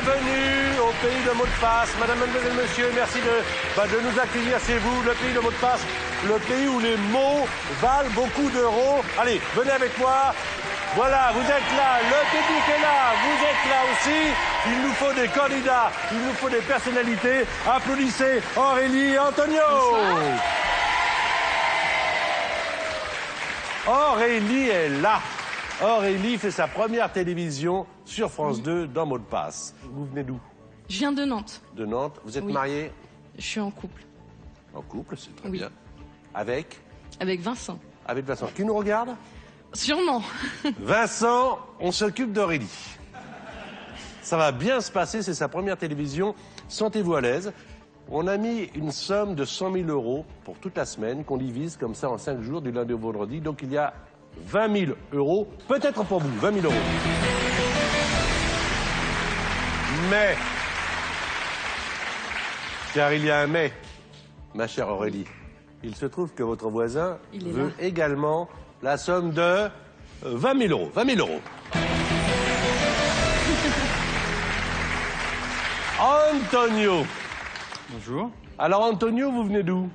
Bienvenue au pays de mots de passe. Madame, mademoiselle, monsieur, merci de nous accueillir chez vous, le pays de mots de passe, le pays où les mots valent beaucoup d'euros. Allez, venez avec moi. Voilà, vous êtes là, le public est là, vous êtes là aussi. Il nous faut des candidats, il nous faut des personnalités. Applaudissez Aurélie et Antonio. Aurélie est là. Aurélie fait sa première télévision sur France 2 dans Mots de passe. Vous venez d'où? Je viens de Nantes. De Nantes. Vous êtes Oui. mariée? Je suis en couple. En couple, c'est très Oui. bien. Avec? Avec Vincent. Avec Vincent. Qui nous regarde? Sûrement. Vincent, on s'occupe d'Aurélie. Ça va bien se passer, c'est sa première télévision. Sentez-vous à l'aise. On a mis une somme de 100 000 euros pour toute la semaine, qu'on divise comme ça en 5 jours, du lundi au vendredi. Donc il y a 20 000 euros, peut-être pour vous, 20 000 euros. Mais, car il y a un mais, ma chère Aurélie, il se trouve que votre voisin veut également la somme de 20 000 euros. 20 000 euros. Antonio. Bonjour. Alors Antonio, vous venez d'où?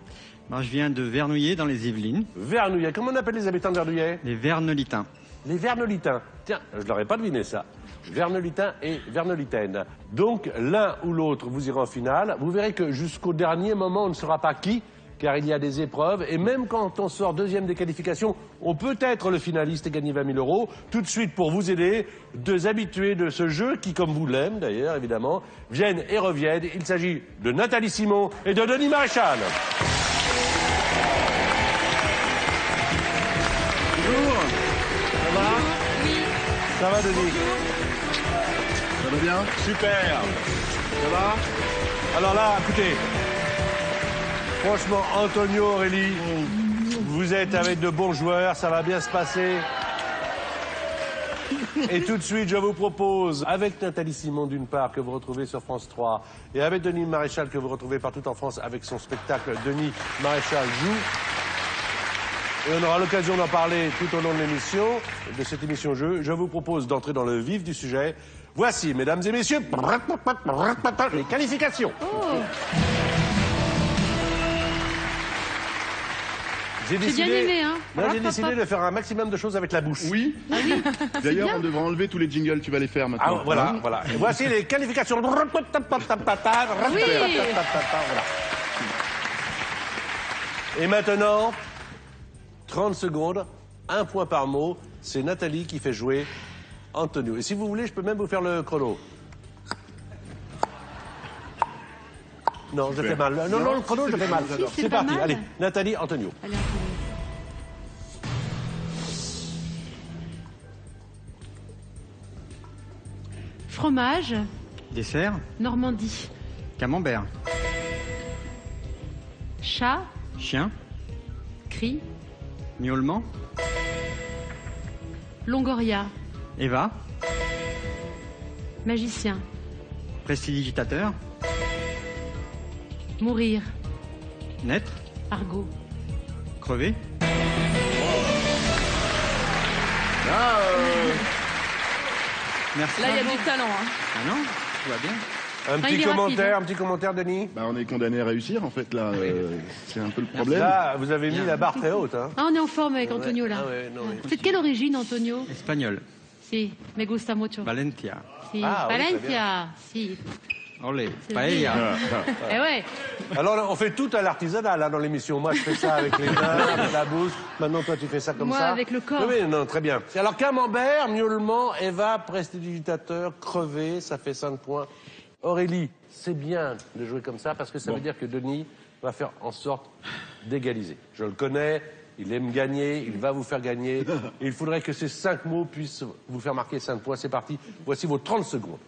Ben, je viens de Vernouillet dans les Yvelines. Vernouillet. Comment on appelle les habitants de Vernouillet? Les Vernolitains. Les Vernolitains. Tiens, je ne l'aurais pas deviné ça. Vernolitains et Vernolitaines. Donc l'un ou l'autre, vous irez en finale. Vous verrez que jusqu'au dernier moment, on ne saura pas qui, car il y a des épreuves. Et même quand on sort deuxième des qualifications, on peut être le finaliste et gagner 20 000 euros. Tout de suite, pour vous aider, deux habitués de ce jeu, qui, comme vous l'aiment d'ailleurs, évidemment, viennent et reviennent. Il s'agit de Nathalie Simon et de Denis Maréchal. Bonjour. Ça va? Oui. Ça va, Denis? Ça va bien? Super. Ça va? Alors là, écoutez, franchement, Antonio, Aurélie, vous êtes avec de bons joueurs, ça va bien se passer. Et tout de suite, je vous propose, avec Nathalie Simon d'une part, que vous retrouvez sur France 3, et avec Denis Maréchal, que vous retrouvez partout en France, avec son spectacle Denis Maréchal joue. Et on aura l'occasion d'en parler tout au long de l'émission, de cette émission jeu. Je vous propose d'entrer dans le vif du sujet. Voici, mesdames et messieurs, les qualifications. J'ai bien aimé, hein. Non, j'ai décidé de faire un maximum de choses avec la bouche. Oui. D'ailleurs, on devrait enlever tous les jingles, tu vas les faire maintenant. Ah, voilà, voilà. Et voici les qualifications. Voilà. Et maintenant, 30 secondes, un point par mot. C'est Nathalie qui fait jouer Antonio. Et si vous voulez, je peux même vous faire le chrono. Non, je fais mal. Non, non, le chrono, je fais mal. C'est parti. Allez, Nathalie, Antonio. Allez, Antonio. Fromage, Dessert. Normandie. Camembert. Chat, Chien. cri, Miaulement. Longoria. Eva. Magicien. Prestidigitateur. Mourir. Naître. Argot. Crever. Merci. Là, il y a du talent. Hein. Ah non, tout va bien. Un il est petit commentaire, Denis. Bah, on est condamné à réussir, en fait, là. C'est un peu le problème. Là, vous avez mis la barre très haute. Hein. Ah, on est en forme avec Antonio là. Ah ouais, non, oui. C'est de quelle origine, Antonio? Espagnol. Si, me gusta mucho. Valentia. Si. Ah, oui, très Valencia. Si. Olé. C'est Paella. Eh ouais. Alors, on fait tout à l'artisanal là, dans l'émission. Moi, je fais ça avec les mains, avec la bouche. Maintenant, toi, tu fais ça comme Moi, ça. avec le corps. Oui, non, très bien. Alors, camembert, miaulement, Eva, prestidigitateur, crevé, ça fait 5 points. Aurélie, c'est bien de jouer comme ça parce que ça veut dire que Denis va faire en sorte d'égaliser. Je le connais, il aime gagner, il va vous faire gagner. Et il faudrait que ces 5 mots puissent vous faire marquer 5 points. C'est parti. Voici vos 30 secondes.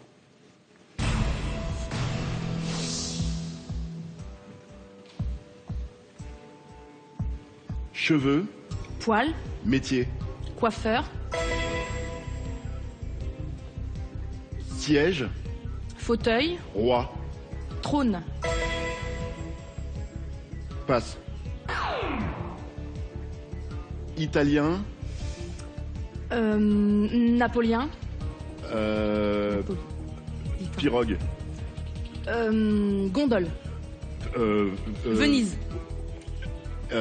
Cheveux, Poil, métier, coiffeur, siège, fauteuil, roi, trône, passe. Italien, napoléon, Dites, hein. Pirogue. Gondole. Venise.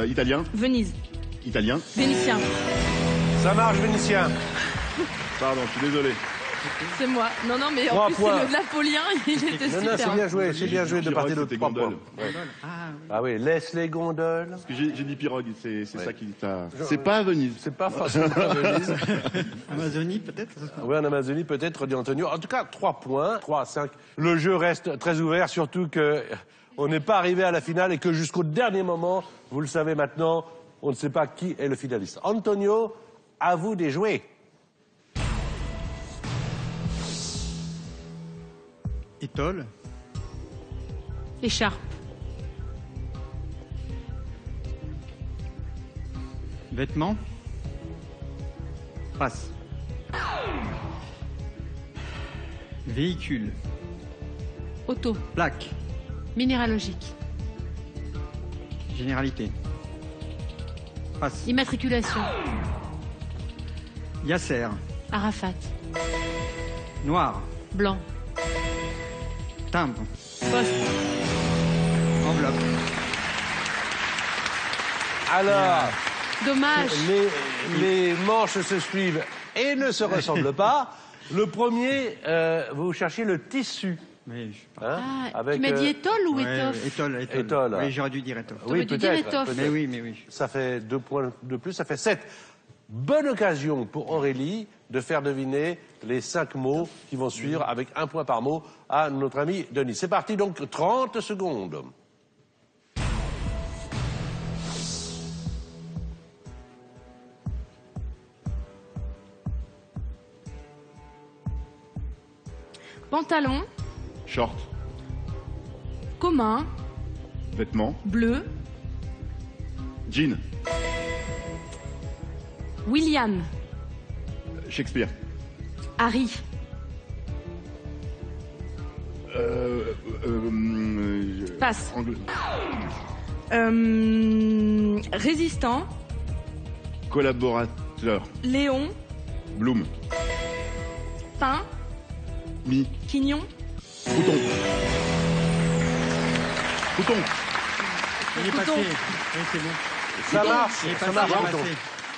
Italien. Venise. Italien. Vénitien. Ça marche, Vénitien. Pardon, je suis désolé. C'est moi. Non, non, mais 3 en plus, points. c'est le Napoléen, il était Non, super. non, c'est bien joué de Pirogue, partir de c'était 3 points. gondole. Ouais. Ah, Ah oui, laisse les gondoles. Parce que j'ai dit pirogue, c'est ça qui t'a... Je- C'est pas à Venise. C'est pas forcément à Venise. Amazonie, peut-être. Oui, en Amazonie, peut-être, dit Antonio. En tout cas, 3 points, 3 à 5. Le jeu reste très ouvert, surtout que on n'est pas arrivé à la finale et que jusqu'au dernier moment, vous le savez maintenant, on ne sait pas qui est le finaliste. Antonio, à vous de jouer. Étole. Écharpe. Vêtements. Passe. Véhicule. Auto. Plaque. Minéralogique. Généralité. Passe. Immatriculation. Yasser. Arafat. Noir. Blanc. Timbre. Poste. Enveloppe. Alors, Dommage. les manches se suivent et ne se ressemblent pas. Le premier, vous cherchez le tissu. Oui, je... Hein, Ah, avec, tu m'as dit étole ou Ouais, étoffe? étole. Étole. Oui, j'aurais dû dire étoffe. oui, T'aurais dû dire peut-être, étoffe. peut-être. Mais oui. Ça fait 2 points de plus, ça fait 7. Bonne occasion pour Aurélie de faire deviner les 5 mots qui vont suivre avec 1 point par mot à notre ami Denis. C'est parti donc, 30 secondes. Pantalon. Short. Commun. Vêtements. Bleu. Jean. William. Shakespeare. Harry. Passe. Résistant. Collaborateur. Léon. Bloom. Pain. Mi. Quignon. Couton. Couton. Il est passé. Oui, c'est bon. Ça marche, Il est ça passé, marche. il est Crouton. passé.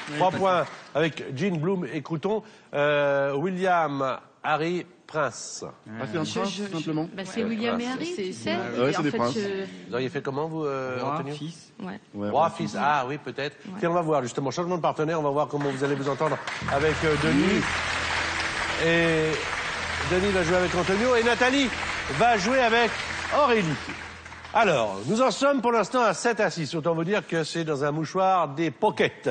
Oui, 3 il est points avec Jean, Bloom et Crouton. William, Harry, Prince. Ah, c'est un prince, simplement. Bah, c'est William et Harry, C'est- tu sais. Ouais, c'est en des fait, princes. Vous auriez fait comment, vous, Roi, Antonio? fils. Ouais. Ouais, Roi, ouais. fils, ah oui, peut-être. Tiens, on va voir, justement, changement de partenaire, on va voir comment vous allez vous entendre avec Denis. Et Denis va jouer avec Antonio et Nathalie va jouer avec Aurélie. Alors, nous en sommes pour l'instant à 7 à 6. Autant vous dire que c'est dans un mouchoir des pockets.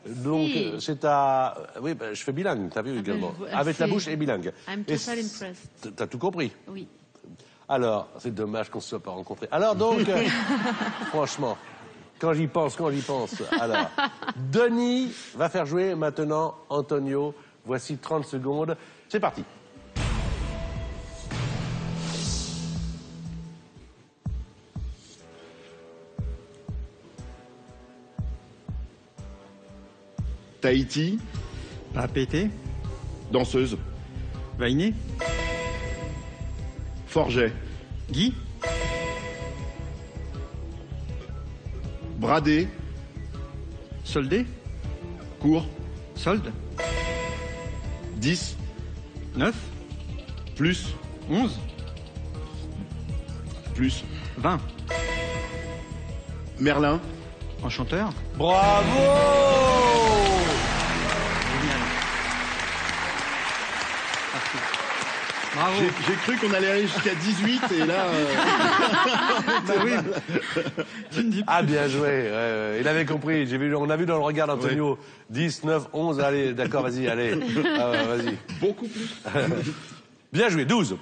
Donc, Oui. c'est à... Oui, ben, je fais bilingue, t'as vu également. je vois, Avec la c'est- bouche et bilingue. I'm Et totally impressed. T'as tout compris. Oui. Alors, c'est dommage qu'on ne se soit pas rencontrés. Alors donc, franchement, quand j'y pense. Alors, Denis va faire jouer maintenant Antonio. Voici 30 secondes. C'est parti. Tahiti. Pas pété. Danseuse. Vainé. Forget. Guy. Bradé. Soldé. Court. Solde. 10. 9. Plus. 11. Plus. 20. Merlin. Enchanteur. Bravo! Génial. Merci. Bravo. J'ai cru qu'on allait aller jusqu'à 18 et là... Bah oui. Tu ne dis pas. Ah, bien joué. Ouais. Il avait compris. On a vu dans le regard d'Antonio. 10, 9, 11. Allez, d'accord, vas-y, allez. Vas-y. Beaucoup plus. Bien joué. 12.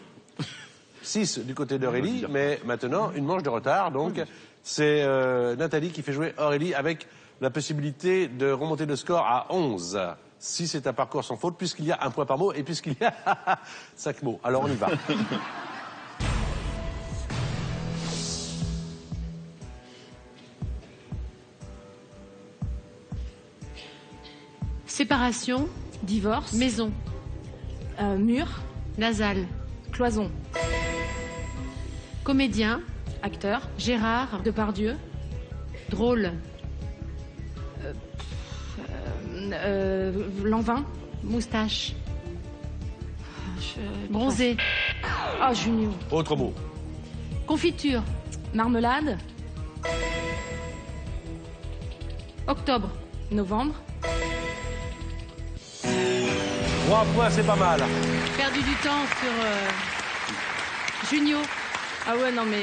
6 du côté d'Aurélie, mais maintenant, une manche de retard. Donc, c'est Nathalie qui fait jouer Aurélie avec la possibilité de remonter le score à 11. Si c'est un parcours sans faute, puisqu'il y a 1 point par mot et puisqu'il y a 5 mots. Alors, on y va. Séparation. Divorce. Maison. Mur. Nasal. Cloison. Comédien. Acteur. Gérard. Depardieu. Drôle. Lanvin. Moustache. Bronzé. Ah, Junio. Autre mot. Confiture. Marmelade. Octobre. Novembre. 3 points, c'est pas mal. Perdu du temps sur Junio. Ah ouais, non mais...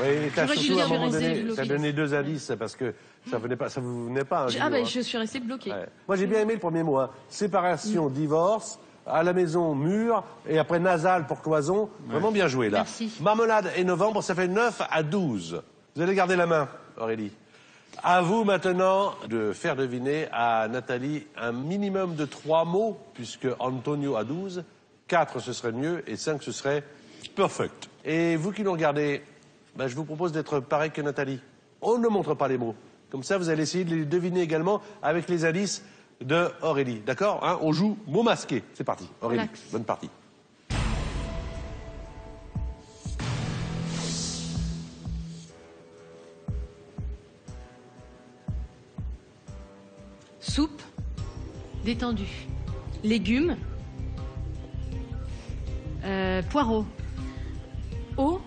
Oui, t'as J'aurais dû surtout à un dire moment bronzé, donné, bloqué. t'as donné 2 indices parce que ça vous venait pas. Hein, Ah Junio, bah hein. je suis restée bloquée. Ouais. Moi, j'ai bien aimé le premier mot. Hein. Séparation, divorce, à la maison, mur, et après nasal pour cloison. Vraiment bien joué, là. Merci. Marmelade et novembre, ça fait 9 à 12. Vous allez garder la main, Aurélie. À vous maintenant de faire deviner à Nathalie un minimum de 3 mots, puisque Antonio a 12, 4 ce serait mieux, et 5 ce serait perfect. Et vous qui nous regardez, ben, je vous propose d'être pareil que Nathalie. On ne montre pas les mots. Comme ça, vous allez essayer de les deviner également avec les indices de Aurélie. D'accord, hein? On joue mot masqué. C'est parti. Aurélie, Relax. bonne partie. Soupe. Détendu. Légumes. Poireau. Eau.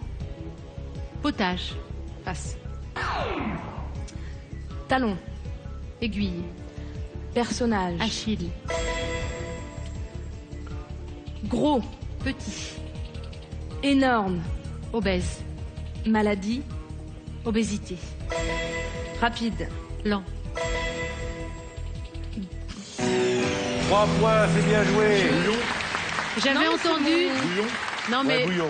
Potage. Passe. Talon. Aiguille. Personnage. Achille. Gros. Petit. Énorme. Obèse. Maladie. Obésité. Rapide. Lent. 3 points, c'est bien joué. J'avais Non, mais entendu. c'est Bouillon. Non Ouais, mais bouillon.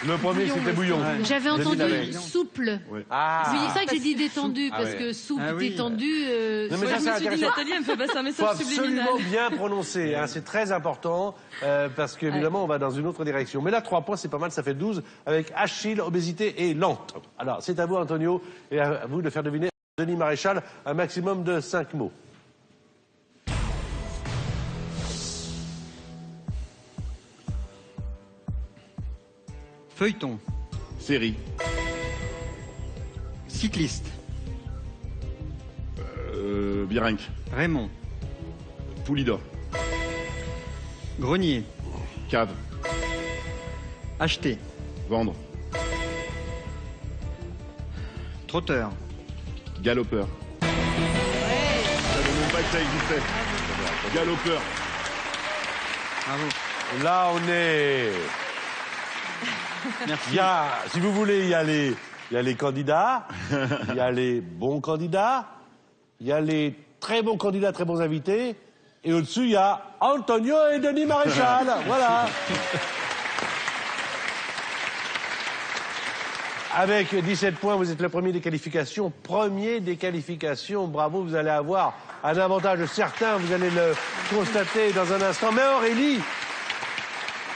Le premier, c'était bouillon. j'avais J'ai dit entendu l'avait. souple. Ah. C'est pour ça que j'ai dit détendu, Ah parce ouais. que soupe, Ah oui. détendu. Non, mais ça, Je c'est me suis dit, intéressant. Nathalie, elle me fait passer un Il message faut subliminal. absolument bien prononcer, hein, c'est très important, parce qu'évidemment, on va dans une autre direction. Mais là, 3 points, c'est pas mal, ça fait 12, avec Achille, obésité et lente. Alors, c'est à vous, Antonio, et à vous de faire deviner à Denis Maréchal un maximum de 5 mots. Feuilleton. Série. Cycliste. Birinque. Raymond. Poulidor. Grenier. Cave. Acheter. Vendre. Trotteur. Galopeur. Je savais même pas que ça existait. Galopeur. Bravo. Là, on est... Merci. Il y a, si vous voulez, il y a les candidats, il y a les bons candidats, il y a les très bons candidats, très bons invités, et au-dessus, il y a Antonio et Denis Maréchal. Voilà. Avec 17 points, vous êtes le premier des qualifications. Premier des qualifications, bravo, vous allez avoir un avantage certain, vous allez le constater dans un instant. Mais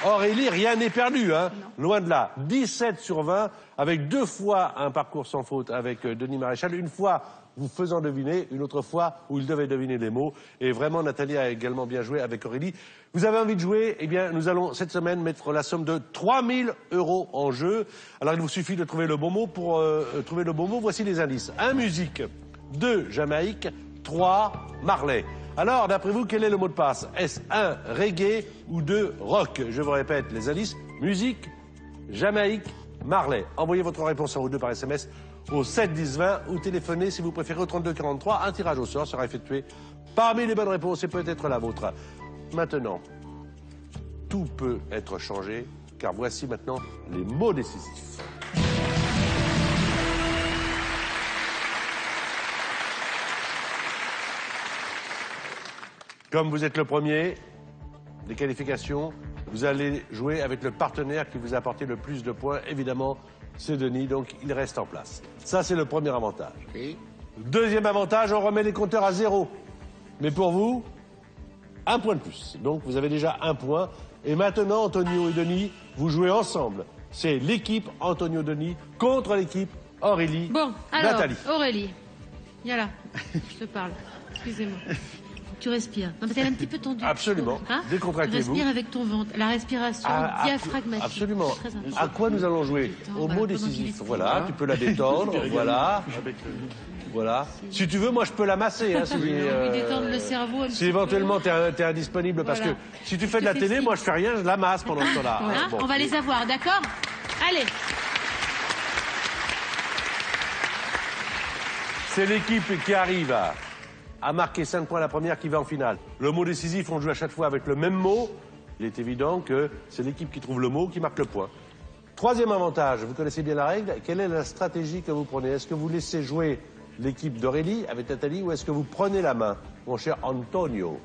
Aurélie, rien n'est perdu, hein. Loin de là. 17 sur 20, avec 2 fois un parcours sans faute avec Denis Maréchal, une fois vous faisant deviner, une autre fois où il devait deviner les mots. Et vraiment, Nathalie a également bien joué avec Aurélie. Vous avez envie de jouer? Eh bien, nous allons cette semaine mettre la somme de 3 000 € en jeu. Alors, il vous suffit de trouver le bon mot. Pour trouver le bon mot, voici les indices. 1, musique. 2, Jamaïque. 3, Marley. Alors, d'après vous, quel est le mot de passe? Est-ce 1, reggae ou 2, rock? Je vous répète les indices. Musique, Jamaïque, Marley. Envoyez votre réponse à vous deux par SMS au 7 10 20 ou téléphonez si vous préférez au 32 43. Un tirage au sort sera effectué parmi les bonnes réponses et peut-être la vôtre. Maintenant, tout peut être changé car voici maintenant les mots décisifs. Comme vous êtes le premier des qualifications, vous allez jouer avec le partenaire qui vous a apporté le plus de points. Évidemment, c'est Denis, donc il reste en place. Ça, c'est le premier avantage. Deuxième avantage, on remet les compteurs à 0. Mais pour vous, 1 point de plus. Donc, vous avez déjà 1 point. Et maintenant, Antonio et Denis, vous jouez ensemble. C'est l'équipe Antonio-Denis contre l'équipe Aurélie. Bon, alors, Nathalie. Aurélie. Viens là, je te parle. Excusez-moi. Tu respires. Non, mais t'es un petit peu tendu. Absolument. Hein? Décontractez-vous. Respire avec ton ventre. La respiration diaphragmatique. Absolument. C'est très important. À quoi nous allons jouer? Au Voilà, mot pendant qu'il décisif. est- Voilà, tu peux la détendre. Voilà. Voilà. Si tu veux, moi, je peux la masser. Hein, si, Lui détendre le cerveau. un si petit éventuellement t'es indisponible, parce Voilà. que si tu fais de la te télé, fais moi, je fais rien, je la masse pendant ce temps-là. peu. Hein, Bon. On va les avoir, d'accord? Allez. C'est l'équipe qui arrive à marquer 5 points la première qui va en finale. Le mot décisif, on joue à chaque fois avec le même mot. Il est évident que c'est l'équipe qui trouve le mot qui marque le point. Troisième avantage, vous connaissez bien la règle. Quelle est la stratégie que vous prenez? Est-ce que vous laissez jouer l'équipe d'Aurélie avec Nathalie ou est-ce que vous prenez la main, mon cher Antonio?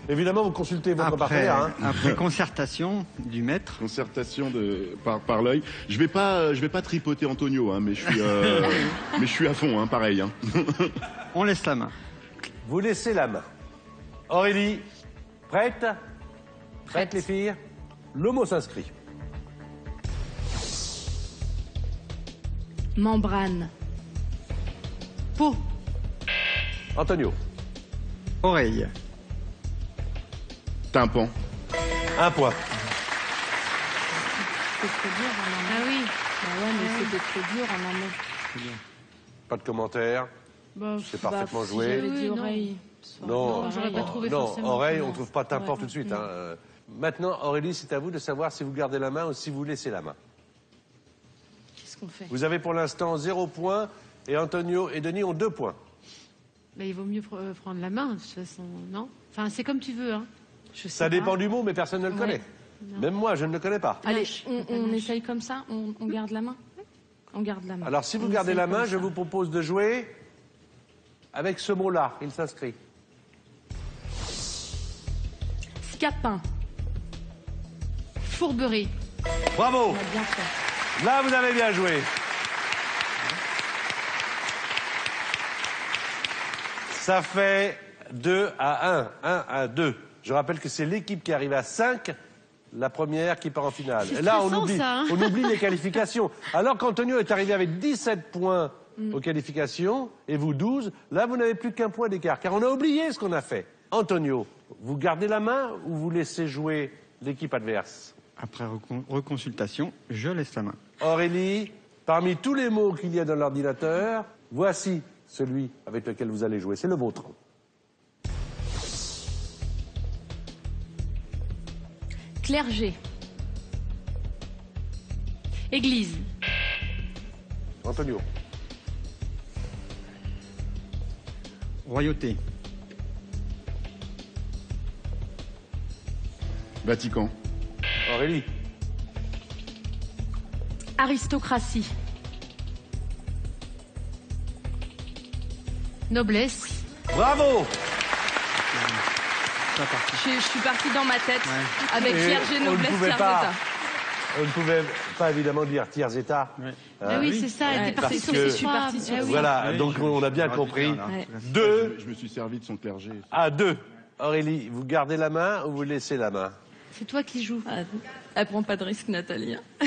Évidemment, vous consultez votre partenaire. Hein. Après concertation du maître. Concertation par l'œil. Je vais pas tripoter Antonio, hein, mais je suis à fond, hein, pareil. Hein. On laisse la main. Vous laissez la main. Aurélie, prête? Prête les filles? Le mot s'inscrit. Membrane. Peau. Antonio, Oreille. Tympan. un point. C'est trop dur en un Ah mot. oui. Bah ouais, mais c'était trop dur en un mot. Pas de commentaire. Bon, C'est parfaitement Si joué. j'avais Oui, dit non. oreille. Non, j'aurais pas trouvé non, forcément. oreille, Non. on trouve pas tympan Ouais, tout de suite. non. Hein. Maintenant, Aurélie, c'est à vous de savoir si vous gardez la main ou si vous laissez la main. Qu'est-ce qu'on fait? Vous avez pour l'instant 0 point et Antonio et Denis ont 2 points. Mais il vaut mieux prendre la main, de toute façon, non? Enfin, c'est comme tu veux, hein. Je sais Ça pas. dépend du mot, mais personne ne le Ouais. connaît. Non. Même moi, je ne le connais pas. Allez, Lâche. on essaye comme ça, on garde la main. On garde la main. Alors, si vous On gardez essaye la main, comme je ça. vous propose de jouer avec ce mot-là. Il s'inscrit. Scapin. Fourberie. Bravo! On a bien fait. Là, vous avez bien joué. Ça fait 2 à 1. 1 à 2. Je rappelle que c'est l'équipe qui arrive à 5, la première qui part en finale. C'est Et là, on stressant, oublie, ça, hein. on oublie les qualifications. Alors qu'Antonio est arrivé avec 17 points aux qualifications, et vous 12, là, vous n'avez plus qu'un point d'écart, car on a oublié ce qu'on a fait. Antonio, vous gardez la main ou vous laissez jouer l'équipe adverse? Après reconsultation, je laisse la main. Aurélie, parmi tous les mots qu'il y a dans l'ordinateur, voici celui avec lequel vous allez jouer. C'est le vôtre. Clergé. Église. Antonio, Royauté. Vatican. Aurélie, Aristocratie. Noblesse. bravo! Ça parti. Je suis partie dans ma tête avec Et clergé, on ne noblesse, pouvait tiers pas- état. On ne pouvait pas évidemment dire tiers état. Ouais. Ah oui, c'est ça, elle Ouais, était partie parce sur que- ses Je suis partie sur Ah oui. Voilà, Oui, donc je- on a bien je compris. retiens, là. Ouais. 2 Je me suis servi de son clergé. à 2. Aurélie, vous gardez la main ou vous laissez la main? C'est toi qui joues. Ah, elle prend pas de risque, Nathalie. hein.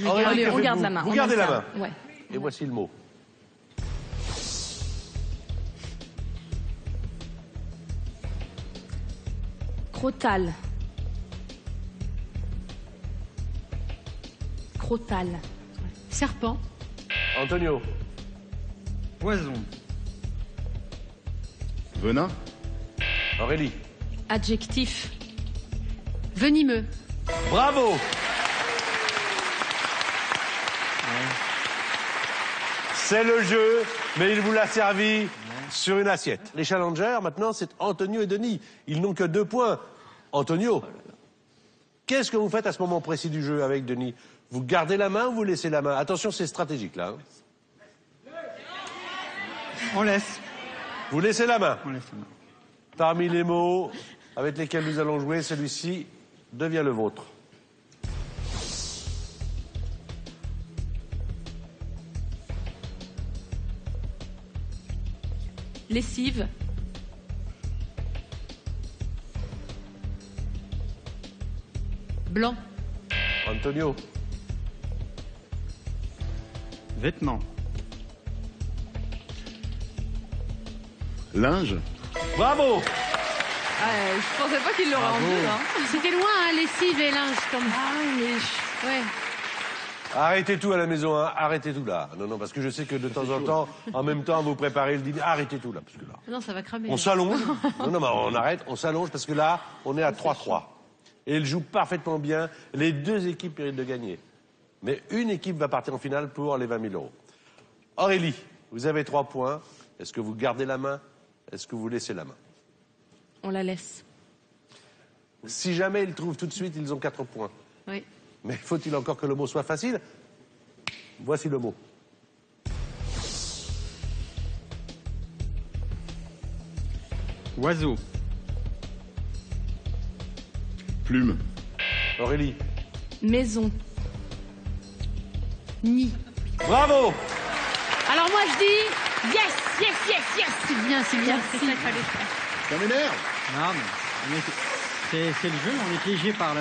Aurélie, Allez, que on garde faites-vous? la main. Vous on gardez la alterne. main. Ouais. Et voici le mot. Crotal. Crotal. Serpent. Antonio, Poison. Venin. Aurélie, Adjectif. Venimeux. bravo! C'est le jeu, mais il vous l'a servi sur une assiette. Les challengers, maintenant, c'est Antonio et Denis. Ils n'ont que 2 points. Antonio, qu'est-ce que vous faites à ce moment précis du jeu avec Denis? Vous gardez la main ou vous laissez la main? Attention, c'est stratégique, là. hein. On laisse. Vous laissez la main. On laisse la main. Parmi les mots avec lesquels nous allons jouer, celui-ci devient le vôtre. Lessive. Blanc. Antonio, Vêtements. Linge. Bravo. Je pensais pas qu'il l'aurait Bravo. enlevé. Hein. C'était loin, hein, lessive et linge, comme... Ah, mais Ouais. Arrêtez tout à la maison, hein. Arrêtez tout là. Non, parce que je sais que de temps en temps, en même temps, vous préparez le dîner. Arrêtez tout là, parce que là... Non, ça va cramer. On s'allonge. Non, mais on arrête, on s'allonge parce que là, on est à 3-3. Et il joue parfaitement bien. Les deux équipes méritent de gagner. Mais une équipe va partir en finale pour les 20 000 euros. Aurélie, vous avez 3 points. Est-ce que vous gardez la main? Est-ce que vous laissez la main? on la laisse. Si jamais ils trouvent tout de suite, ils ont 4 points. Oui. Mais faut-il encore que le mot soit facile? Voici le mot. Oiseau. Plume. Aurélie. Maison. Nid. Bravo! Alors moi, je dis yes, yes, yes, yes. C'est bien, c'est bien. C'est ça qu'il fallait faire. Ça m'énerve. Non, mais c'est le jeu, on est piégé par le...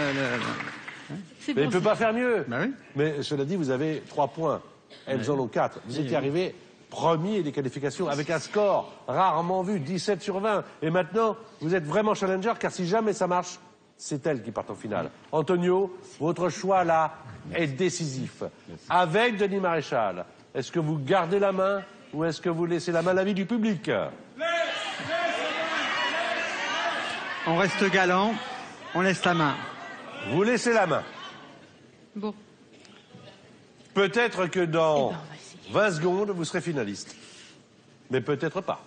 C'est Mais il bon, ne peut ça. pas faire mieux. Bah oui. Mais cela dit, vous avez 3 points. Elles en ont 4. Vous étiez arrivé premier des qualifications avec un score rarement vu, 17 sur 20. Et maintenant, vous êtes vraiment challenger, car si jamais ça marche, c'est elles qui partent en finale. Antonio, votre choix là est décisif. Avec Denis Maréchal, est-ce que vous gardez la main ou est-ce que vous laissez la main à l'avis du public? On reste galant, on laisse la main. Vous laissez la main. Bon. Peut-être que dans Eh ben, on va essayer. 20 secondes, vous serez finaliste. Mais peut-être pas.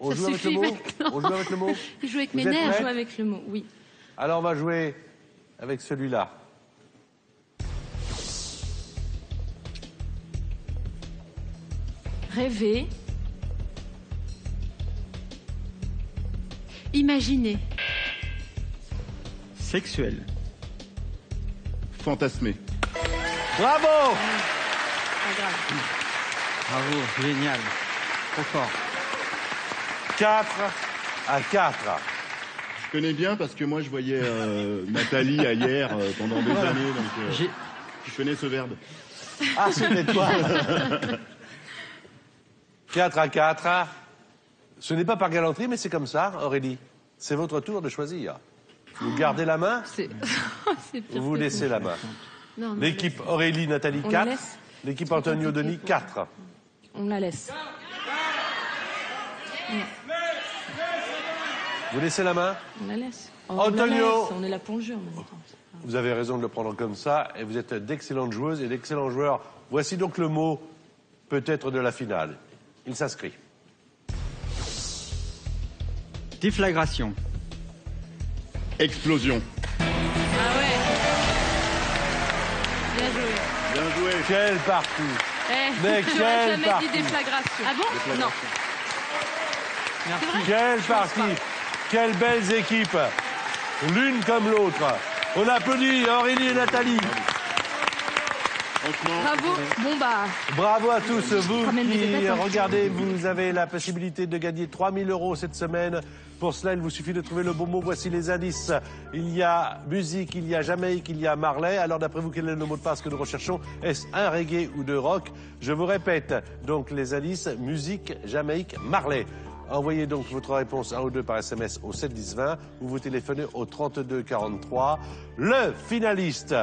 On Ça joue avec le suffit mot? maintenant. On joue avec le mot? Je joue avec Vous mes êtes nerfs. prêts? Joue avec le mot, oui. Alors on va jouer avec celui-là. Rêver. Imaginez. Sexuel. Fantasmé. Bravo! Pas grave. Bravo, génial. Trop fort. 4 à 4. Je connais bien parce que moi je voyais Nathalie hier pendant des années, donc J'ai- Oh. je connais ce verbe. Ah, c'était toi. 4 à 4. Ce n'est pas par galanterie, mais c'est comme ça, Aurélie. C'est votre tour de choisir. Vous gardez la main C'est c'est pire ou vous que laissez tout. la main? Non, non, L'équipe Aurélie, Nathalie, On la 4. laisse. L'équipe Antonio, Denis, 4. On la laisse. Vous laissez la main? On la laisse. Oh, Antonio. On la laisse. On est là pour le jeu en même temps. Vous avez raison de le prendre comme ça, et vous êtes d'excellentes joueuses et d'excellents joueurs. Voici donc le mot, peut-être de la finale. Il s'inscrit. Déflagration. Explosion. Ah ouais. Bien joué. Bien joué. Quelle partie! Eh. Mais J'aurais quelle jamais partie! dit déflagration. Ah bon? Non. Merci. Quelle partie! Quelles belles équipes! L'une comme l'autre. On applaudit Aurélie et Nathalie. Franchement, Bravo. Bon bah. Bravo à tous, vous Ramène des qui pépettes, hein. regardez, vous avez la possibilité de gagner 3 000 € cette semaine. Pour cela, il vous suffit de trouver le bon mot. Voici les indices. Il y a musique, il y a Jamaïque, il y a Marley. Alors d'après vous, quel est le mot de passe que nous recherchons? Est-ce un reggae ou de rock? Je vous répète, donc les indices, musique, Jamaïque, Marley. Envoyez donc votre réponse 1 ou 2 par SMS au 7 10 20 ou vous téléphonez au 32 43. Le finaliste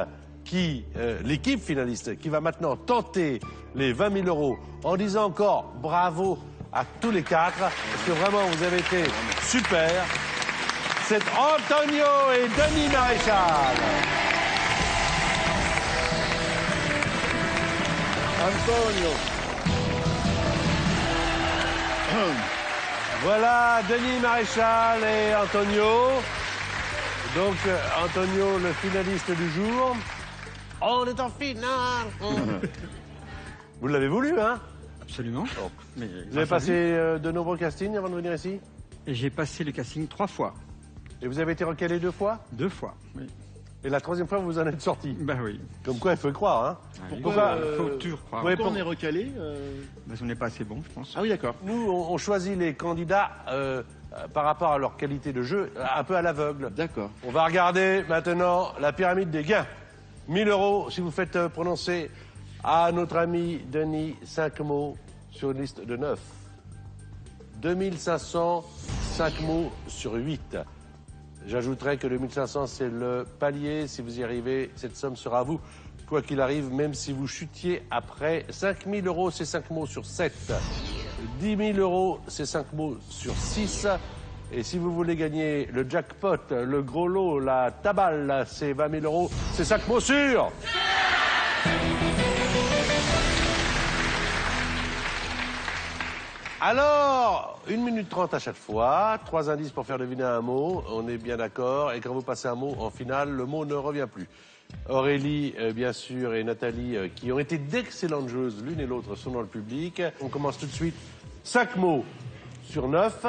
l'équipe finaliste qui va maintenant tenter les 20 000 € en disant encore bravo à tous les 4 parce que vraiment vous avez été super. C'est Antonio et Denis Maréchal. Antonio. Voilà Denis Maréchal et Antonio. Donc Antonio, le finaliste du jour. On est en finale. Vous l'avez voulu, hein? Absolument. Mais Vous avez passé de nombreux castings avant de venir ici? Et j'ai passé le casting 3 fois. Et vous avez été recalé 2 fois? 2 fois. Oui. Et la 3e fois, vous en êtes sorti. Bah oui. Comme quoi, il faut y croire, hein? Pourquoi, Faut toujours croire. ouais, pourquoi on est recalé Parce qu'on n'est pas assez bon, je pense. Ah oui, d'accord. Nous, on choisit les candidats par rapport à leur qualité de jeu, un peu à l'aveugle. D'accord. On va regarder maintenant la pyramide des gains. 1 000 € si vous faites prononcer à notre ami Denis 5 mots sur une liste de 9. 2500, 5 mots sur 8. J'ajouterai que le 1500, c'est le palier. Si vous y arrivez, cette somme sera à vous. Quoi qu'il arrive, même si vous chutiez après 5000 euros, c'est 5 mots sur 7. 10 000 euros, c'est 5 mots sur 6. Et si vous voulez gagner le jackpot, le gros lot, la tabale, c'est 20 000 euros, c'est 5 mots sur... Alors, 1 minute 30 à chaque fois, 3 indices pour faire deviner un mot, on est bien d'accord, et quand vous passez un mot en finale, le mot ne revient plus. Aurélie, bien sûr, et Nathalie, qui ont été d'excellentes joueuses, l'une et l'autre, sont dans le public. On commence tout de suite. 5 mots sur 9,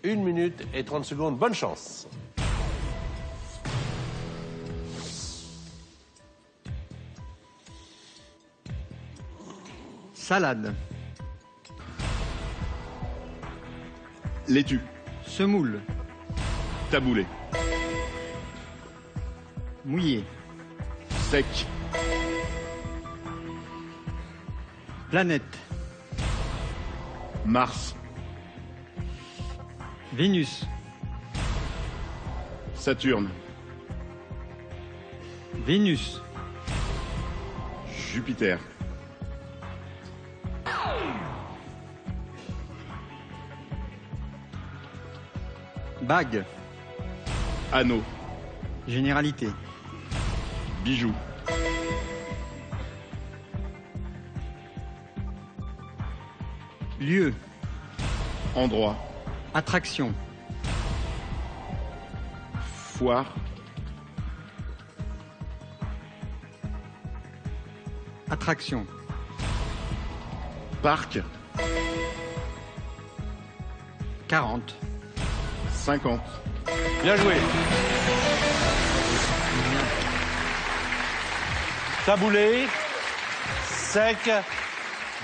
1 minute et 30 secondes, bonne chance. Salade. Laitue. Semoule. Taboulé. Mouillé. Sec. Planète. Mars. Vénus. Saturne. Vénus. Jupiter. Bague. Anneau. Généralité. Bijoux. Lieu. Endroit. Attraction. Foire. Attraction. Parc. 40. 50. Bien joué. Taboulé, sec,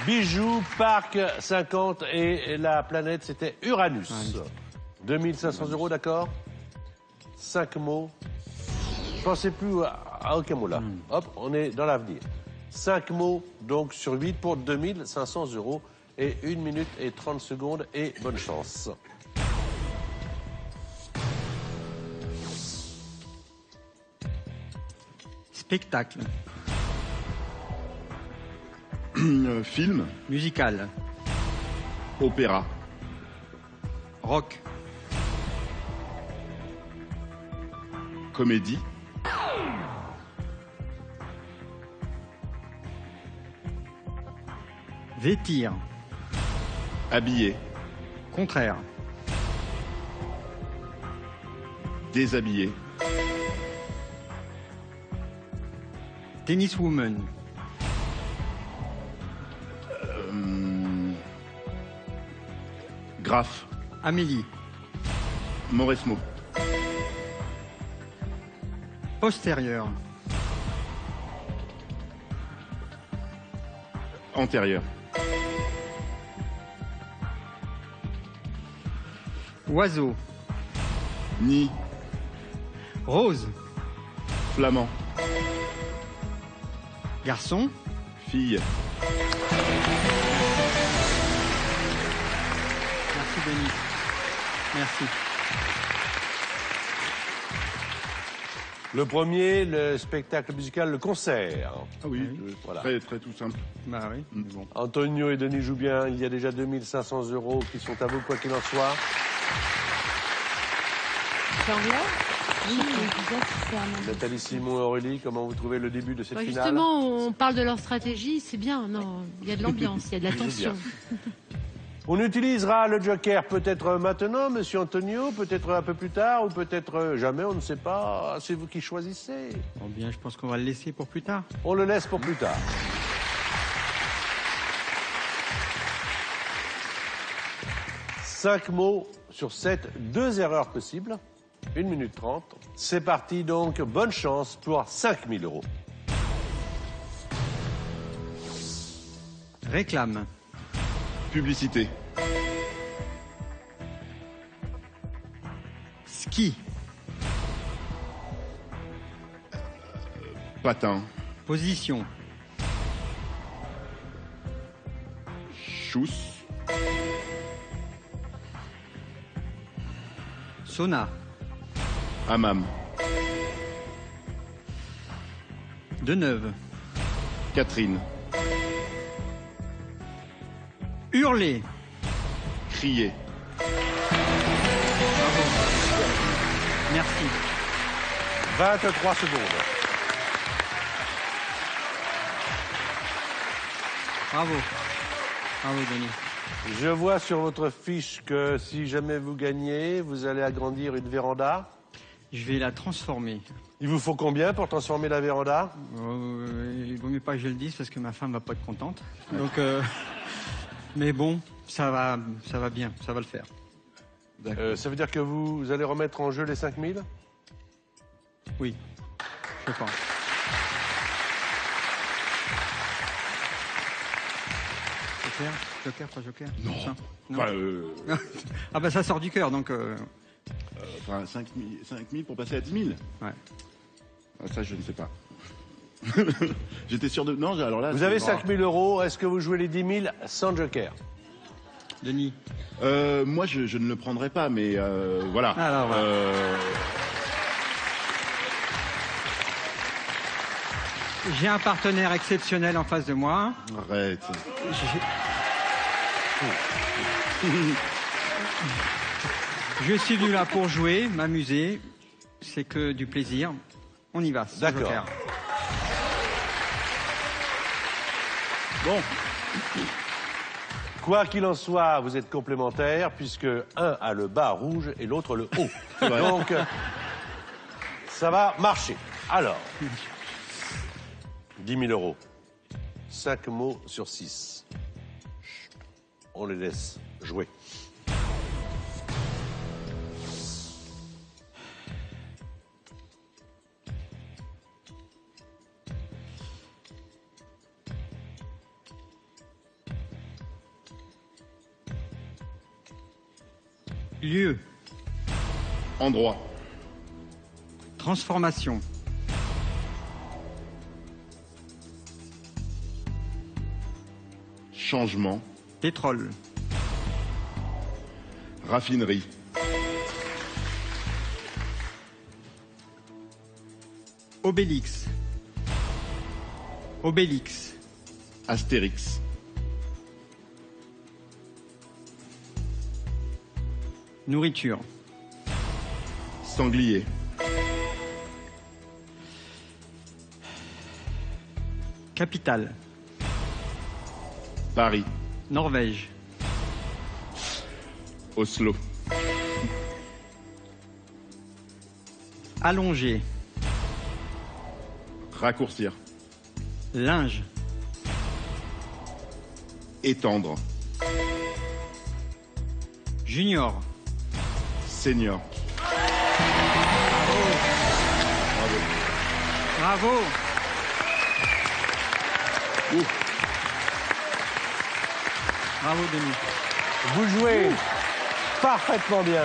bijoux, parc, 50 et la planète, c'était Uranus. 2500 euros, d'accord? 5 mots. Pensez plus à aucun mot là. Hop, on est dans l'avenir. 5 mots, donc sur 8 pour 2500 euros et 1 minute et 30 secondes et bonne chance. Spectacle. Film. Musical. Opéra. Rock. Comédie. Vêtir. Habillé. Contraire. Déshabillé. Tenniswoman. Graphe. Amélie. Mauresmo. Postérieur. Antérieur. Oiseau. Nid. Rose. Flamand. Garçon. Fille. Merci Denis. Merci. Le premier, le spectacle musical, le concert. Ah oui, Voilà. très, très tout simple. Bah oui, mais bon. Antonio et Denis jouent bien. Il y a déjà 2500 euros qui sont à vous, quoi qu'il en soit. C'est anglais? Oui, c'est un Nathalie, Simon et Aurélie, comment vous trouvez le début de cette Bah, finale? justement, on parle de leur stratégie, c'est bien. Non, il y a de l'ambiance, il y a de la Ils jouent tension. bien. On utilisera le joker peut-être maintenant, monsieur Antonio, peut-être un peu plus tard, ou peut-être jamais, on ne sait pas. C'est vous qui choisissez. Bon, bien, je pense qu'on va le laisser pour plus tard. On le laisse pour plus tard. Cinq mots sur 7, 2 erreurs possibles. 1 minute 30. C'est parti donc, bonne chance pour 5000 euros. Réclame. Publicité. Ski. Patin. Position. Chousse. Sauna. Hammam. Deneuve. Catherine. Hurler. Crier. Merci. 23 secondes. Bravo. Bravo, Denis. Je vois sur votre fiche que si jamais vous gagnez, vous allez agrandir une véranda. Je vais la transformer. Il vous faut combien pour transformer la véranda? Il vaut mieux pas que je le dise parce que ma femme va pas être contente. Donc, mais bon, ça va bien, ça va le faire. Ça veut dire que vous allez remettre en jeu les 5000? Oui, je pense. Joker, Joker, pas Joker? Non. Ça non. Enfin, Ah ben ça sort du cœur, donc... enfin 5 000 pour passer à 10 000. Ouais. Ah, ça, je ne sais pas. J'étais sûr de... Non, alors là... Vous avez 5000 euros. Est-ce que vous jouez les 10 000 sans joker? Denis. Moi, je ne le prendrai pas, mais voilà. Alors, voilà. J'ai un partenaire exceptionnel en face de moi. Arrête. Je suis venu là pour jouer, m'amuser. C'est que du plaisir. On y va. D'accord. Joker. Bon. Quoi qu'il en soit, vous êtes complémentaires puisque un a le bas rouge et l'autre le haut. Donc, ça va marcher. Alors, 10 000 euros. 5 mots sur 6. On les laisse jouer. Lieu. Endroit. Transformation. Changement. Pétrole. Raffinerie. Obélix. Obélix. Astérix. Nourriture. Sanglier. Capitale. Paris. Norvège. Oslo. Allongé. Raccourcir. Linge. Étendre. Junior. Senior. Bravo. Bravo, Denis. Vous jouez parfaitement bien.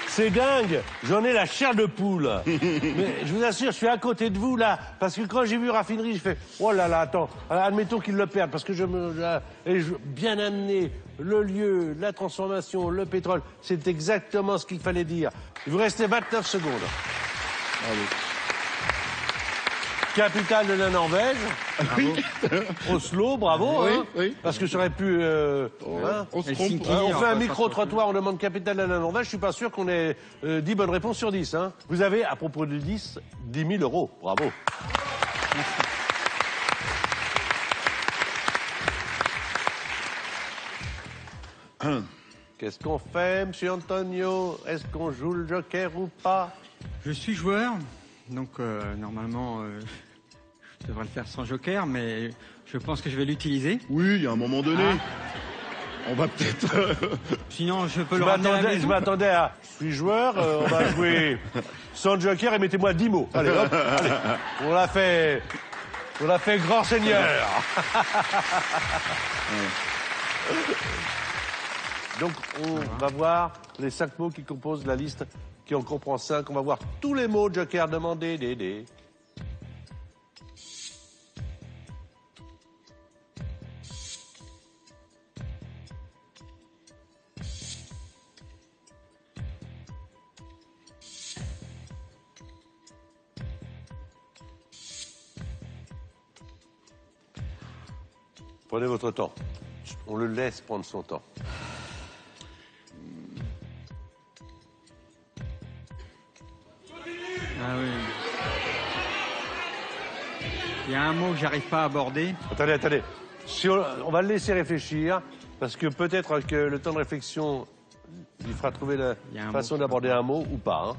C'est dingue, j'en ai la chair de poule. Mais je vous assure, je suis à côté de vous là, parce que quand j'ai vu Raffinerie, je fais oh là là, attends, admettons qu'ils le perdent, parce que bien amené, le lieu, la transformation, le pétrole, c'est exactement ce qu'il fallait dire. Il vous restait 29 secondes. Bravo. Capitale de la Norvège. Oui. Oslo, bravo. Oui, hein, oui. Parce que ça aurait pu... hein, On se Helsinki. trompe. on fait un enfin, micro-trottoir, on demande capitale de la Norvège, je suis pas sûr qu'on ait 10 bonnes réponses sur 10. Hein. Vous avez, à propos de 10, 10 000 euros. Bravo. Qu'est-ce qu'on fait, monsieur Antonio? Est-ce qu'on joue le joker ou pas? Je suis joueur, donc normalement, je devrais le faire sans joker, mais je pense que je vais l'utiliser. Oui, il y a un moment donné. On va peut-être... Sinon, je peux Je le ramener à la m'attendais, je maison. m'attendais à... Je suis joueur, on va jouer sans joker et mettez-moi 10 mots. Allez, hop, allez. On l'a fait grand seigneur. Donc, on va voir les 5 mots qui composent la liste, qui en comprend 5. On va voir tous les mots joker demandés, Dédé. Prenez votre temps. On le laisse prendre son temps. Ah oui. Il y a un mot que j'arrive pas à aborder. Attendez. Si on va le laisser réfléchir, parce que peut-être que le temps de réflexion lui fera trouver la façon d'aborder un mot ou pas. Hein.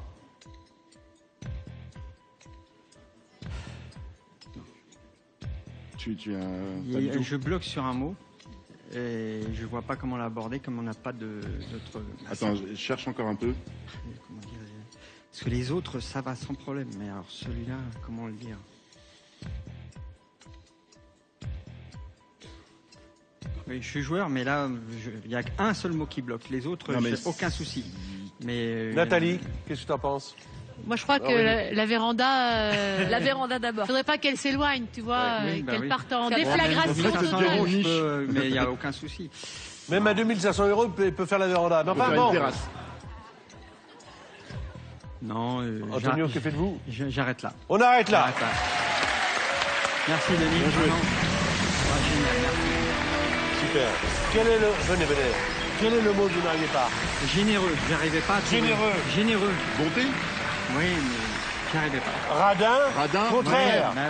Je bloque sur un mot et je vois pas comment l'aborder, comme on n'a pas d'autre. Attends, je cherche encore un peu. Comment dire, parce que les autres, ça va sans problème, mais alors celui-là, comment le dire? Oui, je suis joueur, mais là, il n'y a qu'un seul mot qui bloque. Les autres, j'ai aucun souci. Mais Nathalie, qu'est-ce que tu en penses? Moi, je crois que la véranda... La véranda d'abord. Faudrait pas qu'elle s'éloigne, tu vois, qu'elle parte en déflagration 2500 totale. €, mais il n'y a aucun souci. Même à 2500 €, il peut faire la véranda. Mais enfin, bon. Non. Antonio, que faites-vous? J'arrête là. On arrête là. Merci, Denis. Bien joué. Génial, merci. Super. Venez. Quel est le mot que vous n'arrivez pas? Généreux, j'arrivais pas à trouver. Généreux. Bonté? Oui, mais j'arrivais pas. Radin. Contraire. Bah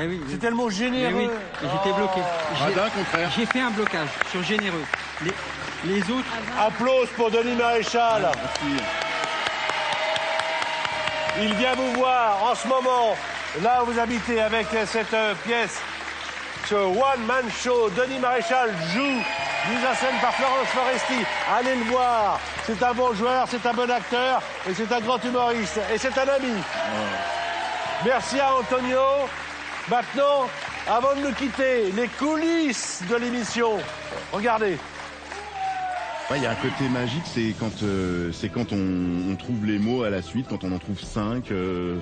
oui. C'était le mot généreux. Mais oui, j'étais bloqué. Radin, contraire. J'ai fait un blocage sur généreux. Les autres... Applause pour Denis Maréchal. Merci. Il vient vous voir en ce moment, là où vous habitez, avec cette pièce, ce one-man show. Denis Maréchal joue, mise en scène par Florence Foresti. Allez le voir. C'est un bon joueur, c'est un bon acteur et c'est un grand humoriste. Et c'est un ami. Merci à Antonio. Maintenant, avant de nous quitter, les coulisses de l'émission. Regardez. Il y a un côté magique, c'est quand on trouve les mots à la suite, quand on en trouve 5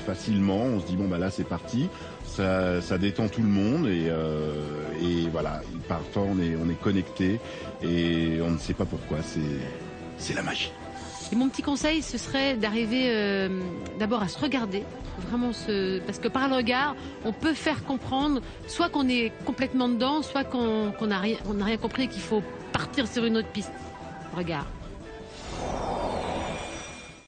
facilement, on se dit bon bah là c'est parti, ça détend tout le monde et voilà, parfois on est connecté et on ne sait pas pourquoi, c'est la magie. Et mon petit conseil, ce serait d'arriver d'abord à se regarder, vraiment parce que par le regard, on peut faire comprendre soit qu'on est complètement dedans, soit qu'on n'a rien compris et qu'il faut partir sur une autre piste. Regard.